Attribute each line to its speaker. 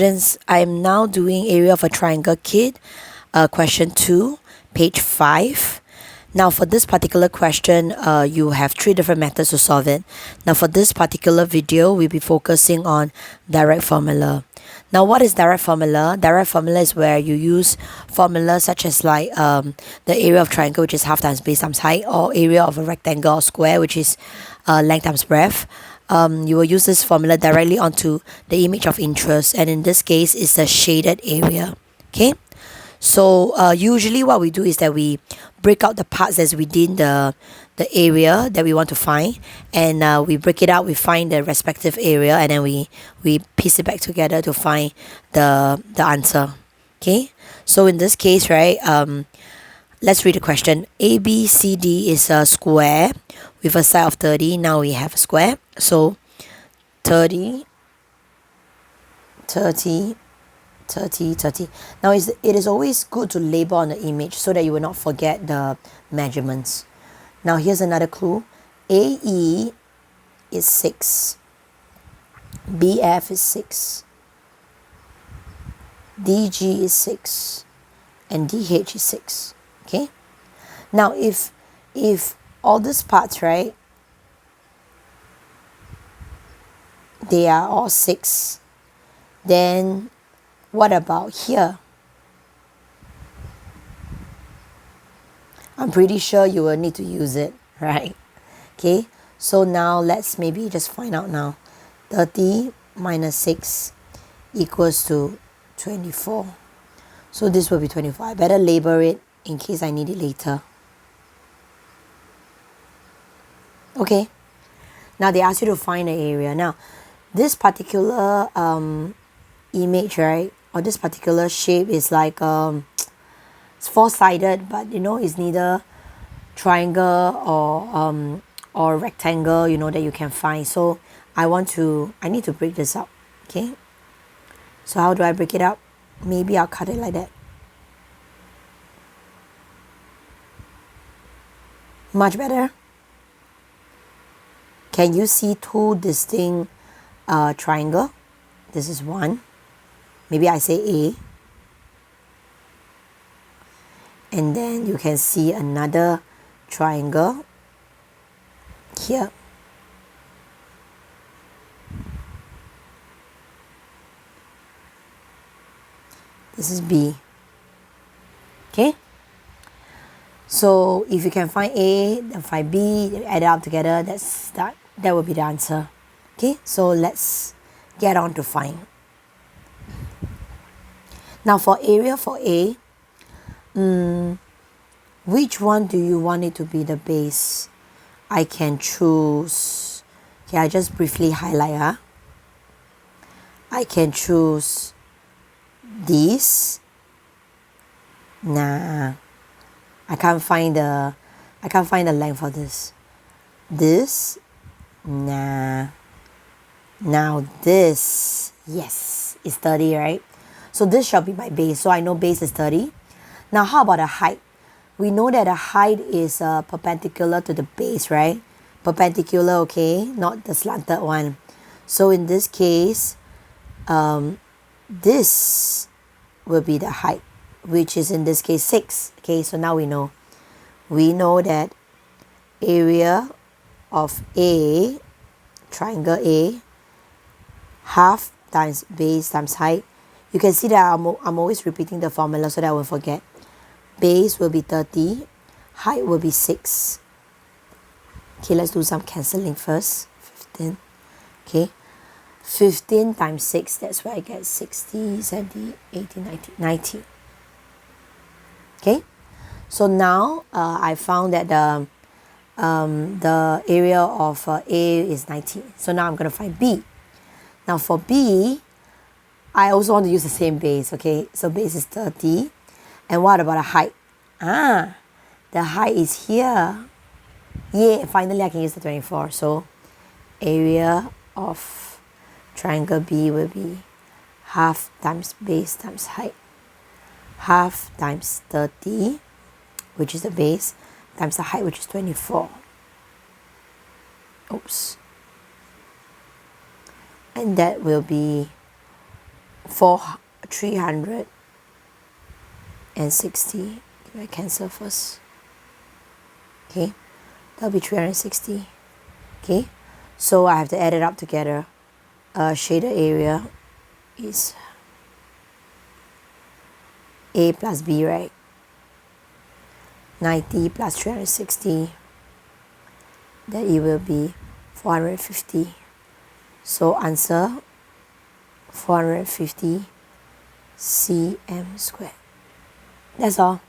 Speaker 1: students, I'm now doing area of a triangle kit, question 2, page 5. Now for this particular question, you have 3 different methods to solve it. Now for this particular video, we'll be focusing on direct formula. Now what is direct formula? Direct formula is where you use formulas such as like the area of triangle, which is half times base times height, or area of a rectangle or square, which is length times breadth. You will use this formula directly onto the image of interest, and in this case it's a shaded area. Okay, so usually what we do is that we break out the parts that's within the area that we want to find, and we break it out, we find the respective area, and then we piece it back together to find the answer. Okay, so in this case, right, let's read the question. ABCD is a square with a side of 30. Now we have a square, so 30, 30, 30, 30. Now it is always good to label on the image so that you will not forget the measurements. Now here's another clue. AE is 6, BF is 6, DG is 6, and DH is 6. Okay, now if all these parts, right, they are all 6, then what about here? I'm pretty sure you will need to use it, right? Okay, so now let's maybe just find out now. 30 minus 6 equals to 24. So this will be 24. I better label it in case I need it later. Okay, now they ask you to find the area. Now this particular image, right, or this particular shape is like it's four-sided, but you know it's neither triangle or rectangle, you know, that you can find. So I need to break this up. Okay, so how do I break it up? Maybe I'll cut it like that. Much better. Can you see two distinct triangle? This is one. Maybe I say A. And then you can see another triangle here. This is B. Okay? So if you can find A, then find B, add it up together, that will be the answer. Okay, so let's get on to find. Now for area for A, which one do you want it to be the base? I can choose. Okay, I just briefly highlight. I can choose this. Nah, I can't find the length for this. This, nah. Now this, yes, is 30, right? So this shall be my base. So I know base is 30. Now how about the height? We know that the height is perpendicular to the base, right? Perpendicular, okay, not the slanted one. So in this case, this will be the height, which is in this case 6. Okay, so now we know that area of A, triangle A, half times base times height. You can see that I'm always repeating the formula so that I won't forget. Base will be 30, height will be 6. Okay, let's do some cancelling first. 15. Okay, 15 times 6, that's where I get 60, 70, 80, 90, 90. Okay, so now I found that the area of A is 90. So now I'm going to find B. Now for B, I also want to use the same base. Okay, so base is 30. And what about the height? The height is here. Yeah, finally I can use the 24. So area of triangle B will be half times base times height. Half times 30, which is the base, times the height, which is 24. Oops. And that will be for 360. I cancel first. Okay, that'll be 360. Okay, so I have to add it up together. Shaded area is A plus B, right? 90 plus 360, then it will be 450. So answer 450 cm squared. That's all.